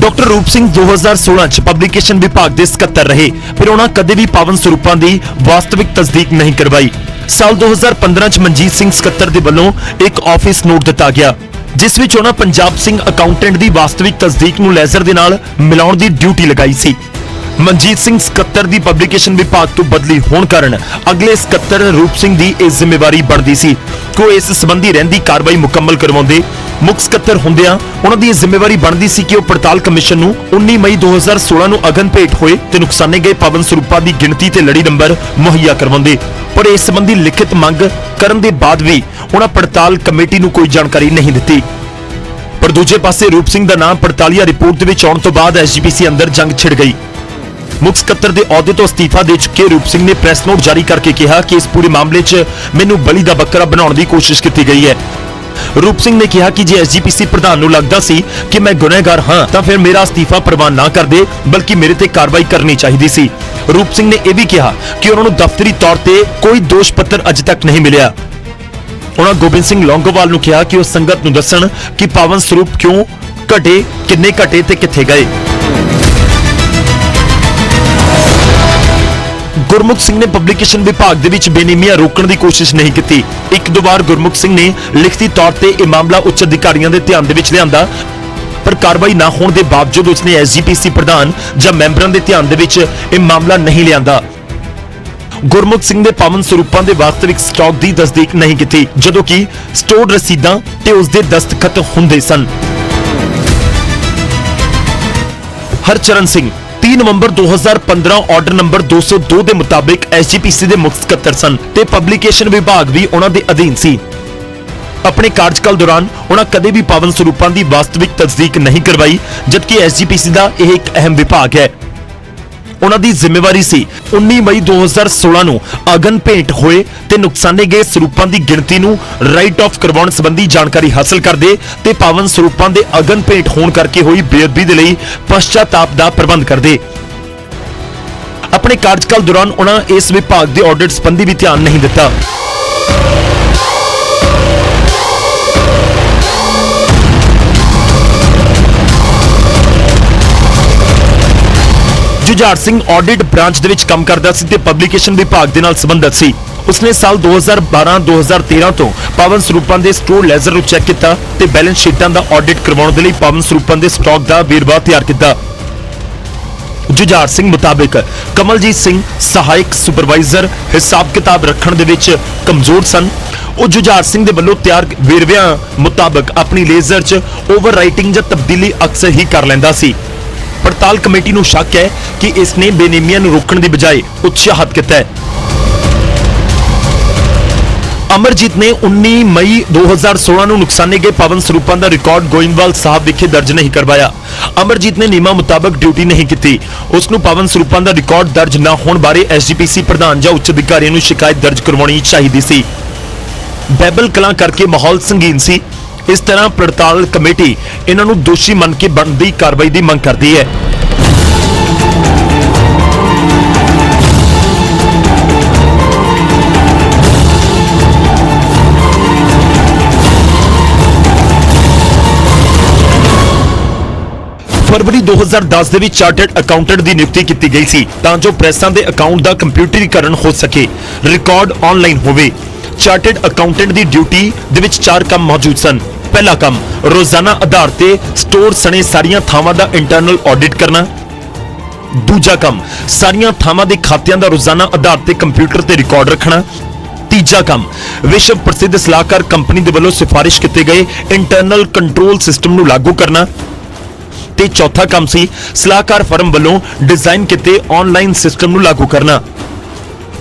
ਡਾਕਟਰ ਰੂਪ ਸਿੰਘ 2016 ਚ ਪਬਲਿਕੇਸ਼ਨ ਵਿਭਾਗ ਦੇ ਸਕੱਤਰ ਰਹੇ, ਫਿਰ ਉਹਨਾਂ ਕਦੇ ਵੀ ਪਾਵਨ ਸਰੂਪਾਂ ਦੀ ਵਾਸਤਵਿਕ ਤਸਦੀਕ ਨਹੀਂ ਕਰਵਾਈ। ਸਾਲ 2015 ਚ ਮਨਜੀਤ ਸਿੰਘ ਸਕੱਤਰ ਦੇ ਵੱਲੋਂ ਇੱਕ ਆਫਿਸ ਨੋਟ ਦਿੱਤਾ ਗਿਆ ਜਿਸ ਵਿੱਚ ਉਹਨਾਂ ਪੰਜਾਬ ਸਿੰਘ ਅਕਾਊਂਟੈਂਟ ਦੀ ਵਾਸਤਵਿਕ ਤਸਦੀਕ ਨੂੰ ਲੇਜ਼ਰ ਦੇ ਨਾਲ ਮਿਲਾਉਣ ਦੀ ਡਿਊਟੀ ਲਗਾਈ ਸੀ। ਮਨਜੀਤ ਸਿੰਘ ਸਕੱਤਰ ਦੀ ਪਬਲੀਕੇਸ਼ਨ ਵਿਭਾਗ ਤੋਂ ਬਦਲੀ ਹੋਣ ਕਾਰਨ ਅਗਲੇ ਸਕੱਤਰ ਰੂਪ ਸਿੰਘ ਦੀ ਇਹ ਜ਼ਿੰਮੇਵਾਰੀ ਬਣਦੀ ਸੀ ਕਿ ਉਹ ਇਸ ਸੰਬੰਧੀ ਰਹਿੰਦੀ ਕਾਰਵਾਈ ਮੁਕੰਮਲ ਕਰਵਾਉਂਦੇ। ਮੁੱਖ ਸਕੱਤਰ ਹੁੰਦਿਆਂ ਉਹਨਾਂ ਦੀ ਇਹ ਜ਼ਿੰਮੇਵਾਰੀ ਬਣਦੀ ਸੀ ਕਿ ਉਹ ਪੜਤਾਲ ਕਮਿਸ਼ਨ ਨੂੰ 19 ਮਈ 2016 ਨੂੰ ਅਗਨ ਭੇਟ ਹੋਏ ਤੇ ਨੁਕਸਾਨੇ ਗਏ ਪਾਵਨ ਸਰੂਪਾਂ ਦੀ ਗਿਣਤੀ ਤੇ ਲੜੀ ਨੰਬਰ ਮੁਹੱਈਆ ਕਰਵਾਉਂਦੇ। ਪਰ ਇਸ ਸੰਬੰਧੀ ਲਿਖਿਤ ਮੰਗ ਕਰਨ ਦੇ ਬਾਅਦ ਵੀ ਉਹਨਾਂ ਪੜਤਾਲ ਕਮੇਟੀ ਨੂੰ ਕੋਈ ਜਾਣਕਾਰੀ ਨਹੀਂ ਦਿੱਤੀ। ਪਰ ਦੂਜੇ ਪਾਸੇ ਰੂਪ ਸਿੰਘ ਦਾ ਨਾਮ ਪੜਤਾਲੀਆ ਰਿਪੋਰਟ ਦੇ ਵਿੱਚ ਆਉਣ ਤੋਂ ਬਾਅਦ ਐਸਜੀਪੀਸੀ ਅੰਦਰ ਜੰਗ ਛਿੜ ਗਈ। ਮੁੱਖ ਸਕੱਤਰ ਦੇ ਅਹੁਦੇ ਤੋਂ ਅਸਤੀਫਾ ਦੇ ਚੁੱਕੇ ਰੂਪ ਸਿੰਘ ਨੇ ਪ੍ਰੈਸ ਨੋਟ ਜਾਰੀ ਕਰਕੇ ਕਿਹਾ ਕਿ ਇਸ ਪੂਰੇ ਮਾਮਲੇ 'ਚ ਮੈਨੂੰ ਬਲੀ ਦਾ ਬੱਕਰਾ ਬਣਾਉਣ ਦੀ ਕੋਸ਼ਿਸ਼ ਕੀਤੀ ਗਈ ਹੈ। ਰੂਪ ਸਿੰਘ ਨੇ ਕਿਹਾ ਕਿ ਜੇ ਐਸਜੀਪੀਸੀ ਪ੍ਰਧਾਨ ਨੂੰ ਲੱਗਦਾ ਸੀ ਕਿ ਮੈਂ ਗੁਨਹਗਾਰ ਹਾਂ ਤਾਂ ਫਿਰ ਮੇਰਾ ਅਸਤੀਫਾ ਪ੍ਰਵਾਨ ਨਾ ਕਰਦੇ ਬਲਕਿ ਮੇਰੇ ਤੇ ਕਾਰਵਾਈ ਕਰਨੀ ਚਾਹੀਦੀ ਸੀ। ਰੂਪ ਸਿੰਘ ਨੇ ਇਹ ਵੀ ਕਿਹਾ ਕਿ ਉਹਨਾਂ ਨੂੰ ਦਫ਼ਤਰੀ ਤੌਰ ਤੇ ਕੋਈ ਦੋਸ਼ ਪੱਤਰ ਅਜੇ ਤੱਕ ਨਹੀਂ ਮਿਲਿਆ। ਉਹਨਾਂ ਗੋਬਿੰਦ ਸਿੰਘ ਲੌਂਗੋਵਾਲ ਨੂੰ ਕਿਹਾ ਕਿ ਉਹ ਸੰਗਤ ਨੂੰ ਦੱਸਣ ਕਿ ਪਾਵਨ ਸਰੂਪ ਕਿਉਂ ਘਟੇ, ਕਿੰਨੇ ਘਟੇ ਤੇ ਕਿੱਥੇ ਗਏ। ਗੁਰਮੁਖ ਸਿੰਘ ਨੇ ਪਬਲੀਕੇਸ਼ਨ ਵਿਭਾਗ ਦੇ ਵਿੱਚ ਬੇਨਿਯਮੀਆਂ ਰੋਕਣ ਦੀ ਕੋਸ਼ਿਸ਼ ਨਹੀਂ ਕੀਤੀ। ਇੱਕ ਦੋ ਵਾਰ ਗੁਰਮੁਖ ਸਿੰਘ ਨੇ ਲਿਖਤੀ ਤੌਰ ਤੇ ਇਹ ਮਾਮਲਾ ਉੱਚ ਅਧਿਕਾਰੀਆਂ ਦੇ ਧਿਆਨ ਦੇ ਵਿੱਚ ਲਿਆਂਦਾ, ਪਰ ਕਾਰਵਾਈ ਨਾ ਹੋਣ ਦੇ ਬਾਵਜੂਦ ਉਸਨੇ ਐਸਜੀਪੀਸੀ ਪ੍ਰਧਾਨ ਜਾਂ ਮੈਂਬਰਾਂ ਦੇ ਧਿਆਨ ਦੇ ਵਿੱਚ ਇਹ ਮਾਮਲਾ ਨਹੀਂ ਲਿਆਂਦਾ। ਗੁਰਮੁਖ ਸਿੰਘ ਨੇ ਪਾਵਨ ਸਰੂਪਾਂ ਦੇ ਵਾਸਤਵਿਕ ਸਟਾਕ ਦੀ ਤਸਦੀਕ ਨਹੀਂ ਕੀਤੀ, ਜਦੋਂ ਕਿ ਸਟੋਰ ਰਸੀਦਾਂ ਤੇ ਉਸ ਦੇ ਦਸਤਖਤ ਹੁੰਦੇ ਸਨ। ਹਰਚਰਨ ਸਿੰਘ 3 ਨਵੰਬਰ 2015 ਆਰਡਰ ਨੰਬਰ 202 ਦੇ ਮੁਤਾਬਿਕ ਐਸਜੀਪੀਸੀ ਦੇ ਮੁੱਖ ਸਕੱਤਰ ਸਨ ਤੇ ਪਬਲੀਕੇਸ਼ਨ ਵਿਭਾਗ ਵੀ ਉਹਨਾਂ ਦੇ ਅਧੀਨ ਸੀ। ਆਪਣੇ ਕਾਰਜਕਾਲ ਦੌਰਾਨ ਉਹਨਾਂ ਕਦੇ ਵੀ ਪਾਵਨ ਸਰੂਪਾਂ ਦੀ ਵਾਸਤਵਿਕ ਤਸਦੀਕ ਨਹੀਂ ਕਰਵਾਈ, ਜਦਕਿ ਐਸਜੀਪੀਸੀ ਦਾ ਇਹ ਇੱਕ ਅਹਿਮ ਵਿਭਾਗ ਹੈ। ਉਹਨਾਂ ਦੀ ਜ਼ਿੰਮੇਵਾਰੀ ਸੀ 19 ਮਈ 2016 ਨੂੰ ਅਗਨ ਭੇਟ ਹੋਏ ਤੇ ਨੁਕਸਾਨੇ ਗਏ ਸਰੂਪਾਂ ਦੀ ਗਿਣਤੀ ਨੂੰ ਰਾਈਟ ਆਫ ਕਰਵਾਉਣ ਸੰਬੰਧੀ ਜਾਣਕਾਰੀ ਹਾਸਲ ਕਰਦੇ ਤੇ ਪਾਵਨ ਸਰੂਪਾਂ ਦੇ ਅਗਨ ਭੇਟ ਹੋਣ ਕਰਕੇ ਹੋਈ ਬੇਅਦਬੀ ਦੇ ਲਈ ਪਛਤਾਤਾਪ ਦਾ ਪ੍ਰਬੰਧ ਕਰਦੇ। ਆਪਣੇ ਕਾਰਜਕਾਲ ਦੌਰਾਨ ਉਹਨਾਂ ਇਸ ਵਿਭਾਗ ਦੇ ਆਡਿਟ ਸੰਬੰਧੀ ਵੀ ਧਿਆਨ ਨਹੀਂ ਦਿੱਤਾ। ਜੁਝਾਰ ਸਿੰਘ ਆਡਿਟ ਬ੍ਰਾਂਚ ਦੇ ਵਿੱਚ ਕੰਮ ਕਰਦਾ ਸੀ ਤੇ ਪਬਲੀਕੇਸ਼ਨ ਵਿਭਾਗ ਦੇ ਨਾਲ ਸੰਬੰਧਿਤ ਸੀ। ਉਸਨੇ ਸਾਲ 2012-2013 ਤੋਂ ਪਾਵਨ ਸਰੂਪਾਂ ਦੇ ਸਟੋਰ ਲੈਜ਼ਰ ਨੂੰ ਚੈੱਕ ਕੀਤਾ ਤੇ ਬੈਲੈਂਸ ਸ਼ੀਟਾਂ ਦਾ ਆਡਿਟ ਕਰਵਾਉਣ ਦੇ ਲਈ ਪਾਵਨ ਸਰੂਪਾਂ ਦੇ ਸਟਾਕ ਦਾ ਵੇਰਵਾ ਤਿਆਰ ਕੀਤਾ। ਜੁਝਾਰ ਸਿੰਘ ਮੁਤਾਬਿਕ ਕਮਲਜੀਤ ਸਿੰਘ ਸਹਾਇਕ ਸੁਪਰਵਾਈਜ਼ਰ ਹਿਸਾਬ ਕਿਤਾਬ ਰੱਖਣ ਦੇ ਵਿੱਚ ਕਮਜ਼ੋਰ ਸਨ। ਉਹ ਜੁਝਾਰ ਸਿੰਘ ਦੇ ਵੱਲੋਂ ਤਿਆਰ ਵੇਰਵਿਆਂ ਮੁਤਾਬਕ ਆਪਣੀ ਲੇਜ਼ਰ 'ਚ ਓਵਰਰਾਈਟਿੰਗ ਜਾਂ ਤਬਦੀਲੀ ਅਕਸਰ ਹੀ ਕਰ ਲੈਂਦਾ ਸੀ। ਪੜਤਾਲ ਕਮੇਟੀ ਨੂੰ ਸ਼ੱਕ ਹੈ ਕਿ ਇਸ ਨੇ ਬੇਨਿਯਮੀਆਂ ਨੂੰ ਰੋਕਣ ਦੀ ਬਜਾਏ ਉਤਸ਼ਾਹਿਤ ਕੀਤਾ ਹੈ। ਅਮਰਜੀਤ ਨੇ 19 ਮਈ 2016 ਨੂੰ ਨੁਕਸਾਨੇ ਗਏ ਪਾਵਨ ਸਰੂਪਾਂ ਦਾ ਰਿਕਾਰਡ ਗੋਇੰਦਵਾਲ ਸਾਹਿਬ ਵਿਖੇ ਦਰਜ ਨਹੀਂ ਕਰਵਾਇਆ। ਅਮਰਜੀਤ ਨੇ ਨਿਯਮਾਂ ਮੁਤਾਬਕ ਡਿਊਟੀ ਨਹੀਂ ਕੀਤੀ। ਉਸ ਨੂੰ ਪਾਵਨ ਸਰੂਪਾਂ ਦਾ ਰਿਕਾਰਡ ਦਰਜ ਨਾ ਹੋਣ ਬਾਰੇ ਐਸਜੀਪੀਸੀ ਪ੍ਰਧਾਨ ਜਾਂ ਉੱਚ ਅਧਿਕਾਰੀਆਂ ਨੂੰ ਸ਼ਿਕਾਇਤ ਦਰਜ ਕਰਵਾਉਣੀ ਚਾਹੀਦੀ ਸੀ। ਬੈਬਲ ਕਲਾਂ ਕਰਕੇ ਮਾਹੌਲ ਸੰਗੀਨ ਸੀ। ਇਸ ਤਰ੍ਹਾਂ ਪੜਤਾਲ ਕਮੇਟੀ ਇਹਨਾਂ ਨੂੰ ਦੋਸ਼ੀ ਮੰਨ ਕੇ ਬਣਦੀ ਕਾਰਵਾਈ ਦੀ ਮੰਗ ਕਰਦੀ ਹੈ। ਫਰਵਰੀ 2010 ਦੇ ਵਿੱਚ ਚਾਰਟਰਡ ਅਕਾਊਂਟੈਂਟ ਦੀ ਨਿਯੁਕਤੀ ਕੀਤੀ ਗਈ ਸੀ ਤਾਂ ਜੋ ਪ੍ਰੈਸਾਂ ਦੇ ਅਕਾਊਂਟ ਦਾ ਕੰਪਿਊਟਰੀਕਰਨ ਹੋ ਸਕੇ, ਰਿਕਾਰਡ ਆਨਲਾਈਨ ਹੋਵੇ। ਚਾਰਟਰਡ ਅਕਾਊਂਟੈਂਟ ਦੀ ਡਿਊਟੀ ਦੇ ਵਿੱਚ 4 ਕੰਮ ਮੌਜੂਦ ਸਨ। ਪਹਿਲਾ ਕੰਮ ਰੋਜ਼ਾਨਾ ਆਧਾਰ ਤੇ ਸਟੋਰ ਸਣੇ ਸਾਰੀਆਂ ਥਾਵਾਂ ਦਾ ਇੰਟਰਨਲ ਆਡਿਟ ਕਰਨਾ। ਦੂਜਾ ਕੰਮ ਸਾਰੀਆਂ ਥਾਵਾਂ ਦੇ ਖਾਤਿਆਂ ਦਾ ਰੋਜ਼ਾਨਾ ਆਧਾਰ ਤੇ ਕੰਪਿਊਟਰ ਤੇ ਰਿਕਾਰਡ ਰੱਖਣਾ। ਤੀਜਾ ਕੰਮ ਵਿਸ਼ਵ ਪ੍ਰਸਿੱਧ ਸਲਾਹਕਾਰ ਕੰਪਨੀ ਦੇ ਵੱਲੋਂ ਸਿਫਾਰਿਸ਼ ਕੀਤੇ ਗਏ ਇੰਟਰਨਲ ਕੰਟਰੋਲ ਸਿਸਟਮ ਨੂੰ ਲਾਗੂ ਕਰਨਾ। ਤੇ ਚੌਥਾ ਕੰਮ ਸੀ ਸਲਾਹਕਾਰ ਫਰਮ ਵੱਲੋਂ ਡਿਜ਼ਾਈਨ ਕੀਤੇ ਆਨਲਾਈਨ ਸਿਸਟਮ ਨੂੰ ਲਾਗੂ ਕਰਨਾ।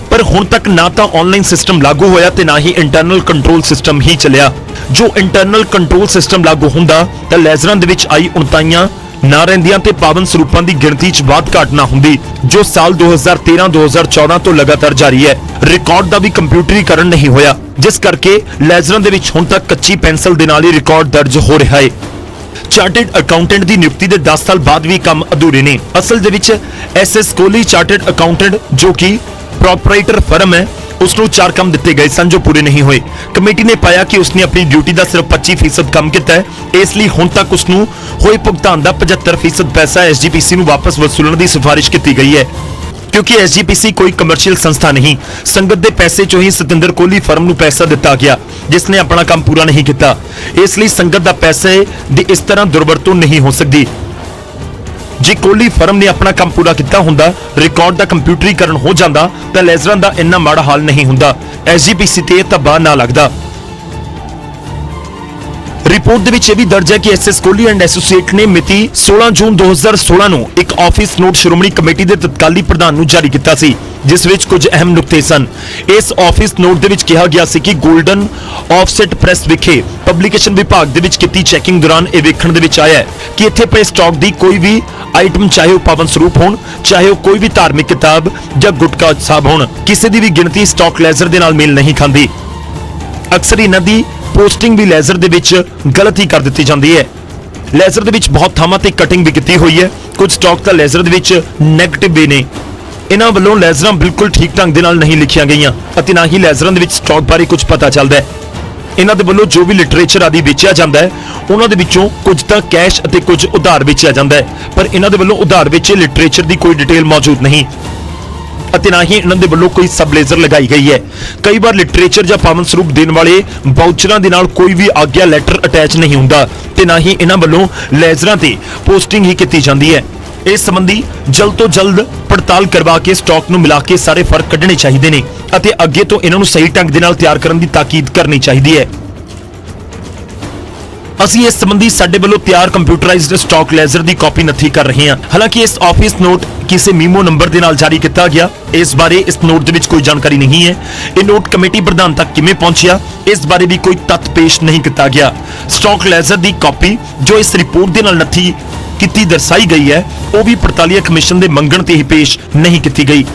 ਪਰ ਹੁਣ ਤੱਕ ਨਾ ਤਾਂ ਆਨਲਾਈਨ ਸਿਸਟਮ ਲਾਗੂ ਹੋਇਆ ਤੇ ਨਾ ਹੀ ਇੰਟਰਨਲ ਕੰਟਰੋਲ ਸਿਸਟਮ ਹੀ ਚੱਲਿਆ। ਜੋ ਇੰਟਰਨਲ ਕੰਟਰੋਲ ਸਿਸਟਮ ਲਾਗੂ ਹੁੰਦਾ ਤਾਂ ਲੈਜ਼ਰਾਂ ਦੇ ਵਿੱਚ ਆਈ ਉਣਤਾਈਆਂ ਨਾ ਰਹਿੰਦੀਆਂ ਤੇ ਪਾਵਨ ਸਰੂਪਾਂ ਦੀ ਗਿਣਤੀ 'ਚ ਵਾਧ ਘਾਟ ਨਾ ਹੁੰਦੀ, ਜੋ ਸਾਲ 2013-2014 ਤੋਂ ਲਗਾਤਾਰ ਜਾਰੀ ਹੈ। ਰਿਕਾਰਡ ਦਾ ਵੀ ਕੰਪਿਊਟਰੀਕਰਨ ਨਹੀਂ ਹੋਇਆ, ਜਿਸ ਕਰਕੇ ਲੈਜ਼ਰਾਂ ਦੇ ਵਿੱਚ ਹੁਣ ਤੱਕ ਕੱਚੀ ਪੈਨਸਲ ਦੇ ਨਾਲ ਹੀ ਰਿਕਾਰਡ ਦਰਜ ਹੋ ਰਿਹਾ ਹੈ। ਚਾਰਟਰਡ ਅਕਾਊਂਟੈਂਟ ਦੀ ਨਿਯੁਕਤੀ ਦੇ 10 ਸਾਲ ਬਾਅਦ ਵੀ ਕੰਮ ਅਧੂਰੇ ਨੇ। ਅਸਲ ਦੇ ਵਿੱਚ ਐਸਐਸ ਕੋਹਲੀ ਚਾਰਟਰਡ ਅਕਾਊਂਟੈਂਟ ਜੋ ਕਿ ਪ੍ਰੋਪਰਾਈਟਰ ਫਰਮ ਹੈ, ਉਸ ਨੂੰ 4 ਕੰਮ ਦਿੱਤੇ ਗਏ ਸਨ ਜੋ ਪੂਰੇ ਨਹੀਂ ਹੋਏ। ਕਮੇਟੀ ਨੇ ਪਾਇਆ ਕਿ ਉਸਨੇ ਆਪਣੀ ਡਿਊਟੀ ਦਾ ਸਿਰਫ 25% ਕੰਮ ਕੀਤਾ ਹੈ। ਇਸ ਲਈ ਹੁਣ ਤੱਕ ਉਸ ਨੂੰ ਹੋਏ ਭੁਗਤਾਨ ਦਾ 75% ਪੈਸਾ ਐਸਜੀਪੀਸੀ ਨੂੰ ਵਾਪਸ ਵਸੂਲਣ ਦੀ ਸਿਫਾਰਿਸ਼ ਕੀਤੀ ਗਈ ਹੈ। क्योंकि एसजीपीसी कोई कमर्शियल संस्था नहीं। संगत ਦੇ ਪੈਸੇ ਚੋਂ ਹੀ ਸਤਿੰਦਰ ਕੋਹਲੀ ਫਰਮ ਨੂੰ ਪੈਸਾ ਦਿੱਤਾ ਗਿਆ ਜਿਸ ਨੇ ਆਪਣਾ ਕੰਮ ਪੂਰਾ ਨਹੀਂ ਕੀਤਾ। ਇਸ ਲਈ ਸੰਗਤ ਦਾ ਪੈਸੇ ਦੀ ਇਸ ਤਰ੍ਹਾਂ ਦੁਰਵਰਤੋਂ ਨਹੀਂ ਹੋ ਸਕਦੀ। ਜੇ ਕੋਹਲੀ ਫਰਮ ਨੇ ਆਪਣਾ ਕੰਮ ਪੂਰਾ ਕੀਤਾ ਹੁੰਦਾ, ਰਿਕਾਰਡ ਦਾ ਕੰਪਿਊਟਰੀਕਰਨ ਹੋ ਜਾਂਦਾ ਤਾਂ ਲੇਜ਼ਰਾਂ ਦਾ ਇੰਨਾ ਮਾੜਾ ਹਾਲ ਨਹੀਂ ਹੁੰਦਾ। ਐਸਜੀਪੀਸੀ ਤੇ ਤਬਾਹ ਨਾ ਲੱਗਦਾ। ਰਿਪੋਰਟ ਦੇ ਵਿੱਚ ਇਹ ਵੀ ਦਰਜ ਹੈ ਕਿ ਐਸਐਸ ਕੋਹਲੀ ਐਂਡ ਐਸੋਸੀਏਟ ਨੇ ਮਿਤੀ 16 ਜੂਨ 2016 ਨੂੰ ਇੱਕ ਆਫਿਸ ਨੋਟ ਸ਼੍ਰੋਮਣੀ ਕਮੇਟੀ ਦੇ ਤਤਕਾਲੀ ਪ੍ਰਧਾਨ ਨੂੰ ਜਾਰੀ ਕੀਤਾ ਸੀ ਜਿਸ ਵਿੱਚ ਕੁਝ ਅਹਿਮ ਨੁਕਤੇ ਸਨ। ਇਸ ਆਫਿਸ ਨੋਟ ਦੇ ਵਿੱਚ ਕਿਹਾ ਗਿਆ ਸੀ ਕਿ 골ਡਨ ਆਫਸੈਟ ਪ੍ਰੈਸ ਵਿਖੇ ਪਬਲੀਕੇਸ਼ਨ ਵਿਭਾਗ ਦੇ ਵਿੱਚ ਕੀਤੀ ਚੈਕਿੰਗ ਦੌਰਾਨ ਇਹ ਵੇਖਣ ਦੇ ਵਿੱਚ ਆਇਆ ਹੈ ਕਿ ਇੱਥੇ ਪਏ ਸਟਾਕ ਦੀ ਕੋਈ ਵੀ ਆਈਟਮ ਚਾਹੇ ਉਹ ਪਾਵਨ ਸਰੂਪ ਹੋਣ, ਚਾਹੇ ਉਹ ਕੋਈ ਵੀ ਧਾਰਮਿਕ ਕਿਤਾਬ ਜਾਂ ਗੁਟਕਾ ਸਾਹਿਬ ਹੋਣ, ਕਿਸੇ ਦੀ ਵੀ ਗਿਣਤੀ ਸਟਾਕ ਲੇਜ਼ਰ ਦੇ ਨਾਲ ਮੇਲ ਨਹੀਂ ਖਾਂਦੀ। ਅਕਸਰ ਇਹਨਾਂ ਦੀ ਪੋਸਟਿੰਗ ਵੀ ਲੇਜ਼ਰ ਦੇ ਵਿੱਚ ਗਲਤ ਹੀ ਕਰ ਦਿੱਤੀ ਜਾਂਦੀ ਹੈ। ਲੇਜ਼ਰ ਦੇ ਵਿੱਚ ਬਹੁਤ ਥਾਵਾਂ ਤੇ ਕਟਿੰਗ ਵੀ ਕੀਤੀ ਹੋਈ ਹੈ। ਕੁਝ ਸਟਾਕ ਤਾਂ ਲੇਜ਼ਰ ਦੇ ਵਿੱਚ ਨੈਗੇਟਿਵ ਵੀ ਨੇ। ਇਹਨਾਂ ਵੱਲੋਂ ਲੇਜ਼ਰਾਂ ਬਿਲਕੁਲ ਠੀਕ ਢੰਗ ਦੇ ਨਾਲ ਨਹੀਂ ਲਿਖੀਆਂ ਗਈਆਂ ਅਤੇ ਨਾ ਹੀ ਲੇਜ਼ਰਾਂ ਦੇ ਵਿੱਚ ਸਟਾਕ ਬਾਰੇ ਕੁਝ ਪਤਾ ਚੱਲਦਾ ਹੈ। ਇਹਨਾਂ ਦੇ ਵੱਲੋਂ ਜੋ ਵੀ ਲਿਟਰੇਚਰ ਆਦਿ ਵੇਚਿਆ ਜਾਂਦਾ ਹੈ ਉਹਨਾਂ ਦੇ ਵਿੱਚੋਂ ਕੁਝ ਤਾਂ ਕੈਸ਼ ਅਤੇ ਕੁਝ ਉਧਾਰ ਵੇਚਿਆ ਜਾਂਦਾ ਹੈ, ਪਰ ਇਹਨਾਂ ਦੇ ਵੱਲੋਂ ਉਧਾਰ ਵੇਚੇ ਲਿਟਰੇਚਰ ਦੀ ਕੋਈ ਡਿਟੇਲ ਮੌਜੂਦ ਨਹੀਂ ਅਤੇ ਨਾ ਹੀ ਇਹਨਾਂ ਦੇ ਵੱਲੋਂ ਕੋਈ ਸਬ ਲੇਜ਼ਰ ਲਗਾਈ ਗਈ ਹੈ। ਕਈ ਵਾਰ ਲਿਟਰੇਚਰ ਜਾਂ ਪਾਵਨ ਸਰੂਪ ਦੇਣ ਵਾਲੇ ਵਾਊਚਰਾਂ ਦੇ ਨਾਲ ਕੋਈ ਵੀ ਆਗਿਆ ਲੈਟਰ ਅਟੈਚ ਨਹੀਂ ਹੁੰਦਾ ਤੇ ਨਾ ਹੀ ਇਹਨਾਂ ਵੱਲੋਂ ਲੇਜ਼ਰਾਂ ਤੇ ਪੋਸਟਿੰਗ ਹੀ ਕੀਤੀ ਜਾਂਦੀ ਹੈ। ਇਸ ਸੰਬੰਧੀ ਜਲਦ ਤੋਂ ਜਲਦ ਪੜਤਾਲ ਕਰਵਾ ਕੇ ਸਟਾਕ ਨੂੰ ਮਿਲਾ ਕੇ ਸਾਰੇ ਫਰਕ ਕੱਢਣੇ ਚਾਹੀਦੇ ਨੇ ਅਤੇ ਅੱਗੇ ਤੋਂ ਇਹਨਾਂ ਨੂੰ ਸਹੀ ਢੰਗ ਦੇ ਨਾਲ ਤਿਆਰ ਕਰਨ ਦੀ ਤਾਕੀਦ ਕਰਨੀ ਚਾਹੀਦੀ ਹੈ। ਅਸੀਂ ਇਸ ਸੰਬੰਧੀ ਸਾਡੇ ਵੱਲੋਂ ਤਿਆਰ ਕੰਪਿਊਟਰਾਈਜ਼ਡ ਸਟਾਕ ਲੇਜ਼ਰ ਦੀ ਕਾਪੀ ਨੱਥੀ ਕਰ ਰਹੇ ਹਾਂ। ਹਾਲਾਂਕਿ ਇਸ ਆਫਿਸ ਨੋਟ ਕਿਸੇ ਮੀਮੋ ਨੰਬਰ ਦੇ ਨਾਲ ਜਾਰੀ ਕੀਤਾ ਗਿਆ, ਇਸ ਬਾਰੇ ਇਸ ਨੋਟ ਦੇ ਵਿੱਚ ਕੋਈ ਜਾਣਕਾਰੀ ਨਹੀਂ ਹੈ। ਇਹ ਨੋਟ ਕਮੇਟੀ ਪ੍ਰਧਾਨ ਤੱਕ ਕਿਵੇਂ ਪਹੁੰਚਿਆ ਇਸ ਬਾਰੇ ਵੀ ਕੋਈ ਤੱਥ ਪੇਸ਼ ਨਹੀਂ ਕੀਤਾ ਗਿਆ। ਸਟਾਕ ਲੇਜ਼ਰ ਦੀ ਕਾਪੀ ਜੋ ਇਸ ਰਿਪੋਰਟ ਦੇ ਨਾਲ ਨੱਥੀ ਕੀਤੀ ਦਰਸਾਈ ਗਈ ਹੈ ਉਹ ਵੀ ਪੜਤਾਲੀਆ ਕਮਿਸ਼ਨ ਦੇ ਮੰਗਣ ਤੇ ਹੀ ਪੇਸ਼ ਨਹੀਂ ਕੀਤੀ ਗਈ।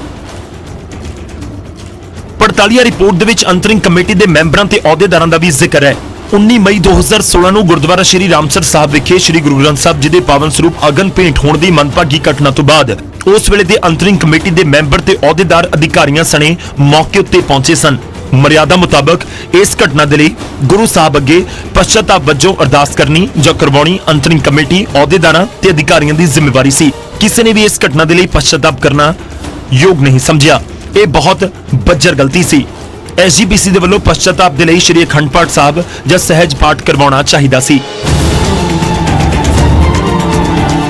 ਪੜਤਾਲੀਆ ਰਿਪੋਰਟ ਦੇ ਵਿੱਚ ਅੰਤਰਿੰਗ ਕਮੇਟੀ ਦੇ ਮੈਂਬਰਾਂ ਤੇ ਅਹੁਦੇਦਾਰਾਂ ਦਾ ਵੀ ਜ਼ਿਕਰ ਹੈ। 19 ਮਈ 2016 ਨੂੰ ਗੁਰਦੁਆਰਾ ਸ਼੍ਰੀ ਰਾਮਸਰ ਸਾਹਿਬ ਵਿਖੇ ਸ਼੍ਰੀ ਗੁਰੂ ਗ੍ਰੰਥ ਸਾਹਿਬ ਜੀ ਦੇ ਪਾਵਨ ਸਰੂਪ ਅਗਨ ਭੇਂਟ ਹੋਣ ਦੀ ਮੰਦਭਾਗੀ ਘਟਨਾ ਤੋਂ ਬਾਅਦ ਉਸ ਵੇਲੇ ਦੇ ਅੰਤਰਿੰਗ ਕਮੇਟੀ ਦੇ ਮੈਂਬਰ ਤੇ ਅਹੁਦੇਦਾਰ ਅਧਿਕਾਰੀਆਂ ਸਣੇ ਮੌਕੇ ਉੱਤੇ ਪਹੁੰਚੇ ਸਨ। ਮਰਿਆਦਾ ਮੁਤਾਬਕ ਇਸ ਘਟਨਾ ਦੇ ਲਈ ਗੁਰੂ ਸਾਹਿਬ ਅੱਗੇ ਪਛਤਾਪ ਵਜੋਂ ਅਰਦਾਸ ਕਰਨੀ ਜਾਂ ਕਰਵਾਉਣੀ ਅੰਤਰਿੰਗ ਕਮੇਟੀ ਅਹੁਦੇਦਾਰਾਂ ਤੇ ਅਧਿਕਾਰੀਆਂ ਦੀ ਜ਼ਿੰਮੇਵਾਰੀ ਸੀ। ਕਿਸੇ ਨੇ ਵੀ ਇਸ ਘਟਨਾ ਦੇ ਲਈ ਪਛਤਾਪ ਕਰਨਾ ਯੋਗ ਨਹੀਂ ਸਮਝਿਆ। ਇਹ ਬਹੁਤ ਬੱਜਰ ਗਲਤੀ ਸੀ। ਐਸਜੀਪੀਸੀ ਦੇ ਵੱਲੋਂ ਪਛਤਾਪ ਦੇ ਲਈ ਸ਼੍ਰੀ ਅਖੰਡ ਪਾਠ ਸਾਹਿਬ ਜਾਂ ਸਹਿਜ ਪਾਠ ਕਰਵਾਉਣਾ ਚਾਹੀਦਾ ਸੀ।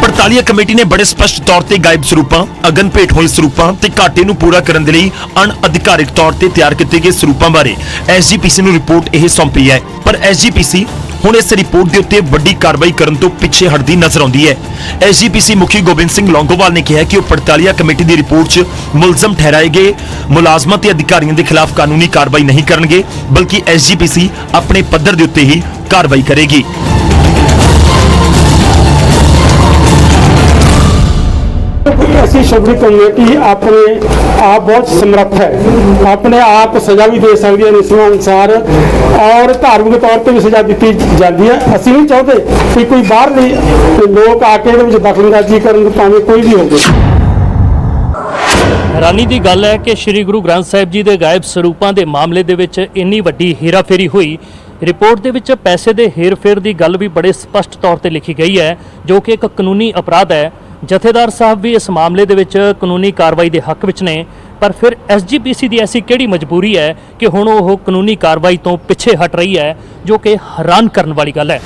ਪੜਤਾਲੀਆ ਕਮੇਟੀ ਨੇ ਬੜੇ ਸਪਸ਼ਟ ਤੌਰ ਤੇ ਗਾਇਬ ਸਰੂਪਾਂ, ਅਗਨ ਭੇਟ ਹੋਏ ਸਰੂਪਾਂ ਤੇ ਘਾਟੇ ਨੂੰ ਪੂਰਾ ਕਰਨ ਦੇ ਲਈ ਅਣਅਧਿਕਾਰਿਤ ਤੌਰ ਤੇ ਤਿਆਰ ਕੀਤੇ ਗਏ ਸਰੂਪਾਂ ਬਾਰੇ ਐਸਜੀਪੀਸੀ ਨੂੰ ਰਿਪੋਰਟ ਇਹ ਸੌਂਪੀ ਹੈ। ਪਰ ਐਸਜੀਪੀਸੀ ਹੁਣ ਇਸ ਰਿਪੋਰਟ ਦੇ ਉੱਤੇ ਵੱਡੀ ਕਾਰਵਾਈ ਕਰਨ ਤੋਂ ਪਿੱਛੇ ਹਟਦੀ ਨਜ਼ਰ ਆਉਂਦੀ ਹੈ। ਐਸਜੀਪੀਸੀ ਮੁਖੀ ਗੋਬਿੰਦ ਸਿੰਘ ਲੌਂਗੋਵਾਲ ਨੇ ਕਿਹਾ ਕਿ ਉਹ ਪੜਤਾਲੀਆ ਕਮੇਟੀ ਦੀ ਰਿਪੋਰਟ 'ਚ ਮੁਲਜ਼ਮ ਠਹਿਰਾਏ ਗਏ ਮੁਲਾਜ਼ਮਾਂ ਤੇ ਅਧਿਕਾਰੀਆਂ ਦੇ ਖਿਲਾਫ ਕਾਨੂੰਨੀ ਕਾਰਵਾਈ ਨਹੀਂ ਕਰਨਗੇ, ਬਲਕਿ ਐਸਜੀਪੀਸੀ ਆਪਣੇ ਪੱਧਰ ਦੇ ਉੱਤੇ ਹੀ ਕਾਰਵਾਈ ਕਰੇਗੀ। ਅਸੀਂ ਸ਼੍ਰੋਮਣੀ ਕਮੇਟੀ ਆਪਣੇ ਆਪ ਬਹੁਤ ਸਮਰੱਥ ਹੈ, ਆਪਣੇ ਆਪ ਸਜ਼ਾ ਵੀ ਦੇ ਸਕਦੀ ਹੈ ਨਿਯਮਾਂ ਅਨੁਸਾਰ ਔਰ ਧਾਰਮਿਕ ਤੌਰ ਤੇ ਵੀ ਸਜ਼ਾ ਦਿੱਤੀ ਜਾਂਦੀ ਹੈ। ਅਸੀਂ ਨਹੀਂ ਚਾਹੁੰਦੇ ਕਿ ਕੋਈ ਬਾਹਰਲੇ ਲੋਕ ਆ ਕੇ ਇਹਦੇ ਵਿੱਚ ਦਖਲਅੰਦਾਜ਼ੀ ਕਰਨ, ਭਾਵੇਂ ਕੋਈ ਵੀ ਹੋਵੇ। ਹੈਰਾਨੀ ਦੀ ਗੱਲ ਹੈ ਕਿ ਸ੍ਰੀ ਗੁਰੂ ਗ੍ਰੰਥ ਸਾਹਿਬ ਜੀ ਦੇ ਗਾਇਬ ਸਰੂਪਾਂ ਦੇ ਮਾਮਲੇ ਦੇ ਵਿੱਚ ਇੰਨੀ ਵੱਡੀ ਹੇਰਾਫੇਰੀ ਹੋਈ। ਰਿਪੋਰਟ ਦੇ ਵਿੱਚ ਪੈਸੇ ਦੇ ਹੇਰ-ਫੇਰ ਦੀ ਗੱਲ ਵੀ ਬੜੇ ਸਪਸ਼ਟ ਤੌਰ ਤੇ ਲਿਖੀ ਗਈ ਹੈ ਜੋ ਕਿ ਇੱਕ ਕਾਨੂੰਨੀ ਅਪਰਾਧ ਹੈ। ਜਥੇਦਾਰ ਸਾਹਿਬ ਵੀ ਇਸ ਮਾਮਲੇ ਦੇ ਵਿੱਚ ਕਾਨੂੰਨੀ ਕਾਰਵਾਈ ਦੇ ਹੱਕ ਵਿੱਚ ਨੇ, ਪਰ ਫਿਰ ਐਸਜੀਪੀਸੀ ਦੀ ਐਸੀ ਕਿਹੜੀ ਮਜਬੂਰੀ ਹੈ ਕਿ ਹੁਣ ਉਹ ਕਾਨੂੰਨੀ ਕਾਰਵਾਈ ਤੋਂ ਪਿੱਛੇ ਹਟ ਰਹੀ ਹੈ, ਜੋ ਕਿ ਹੈਰਾਨ ਕਰਨ ਵਾਲੀ ਗੱਲ ਹੈ।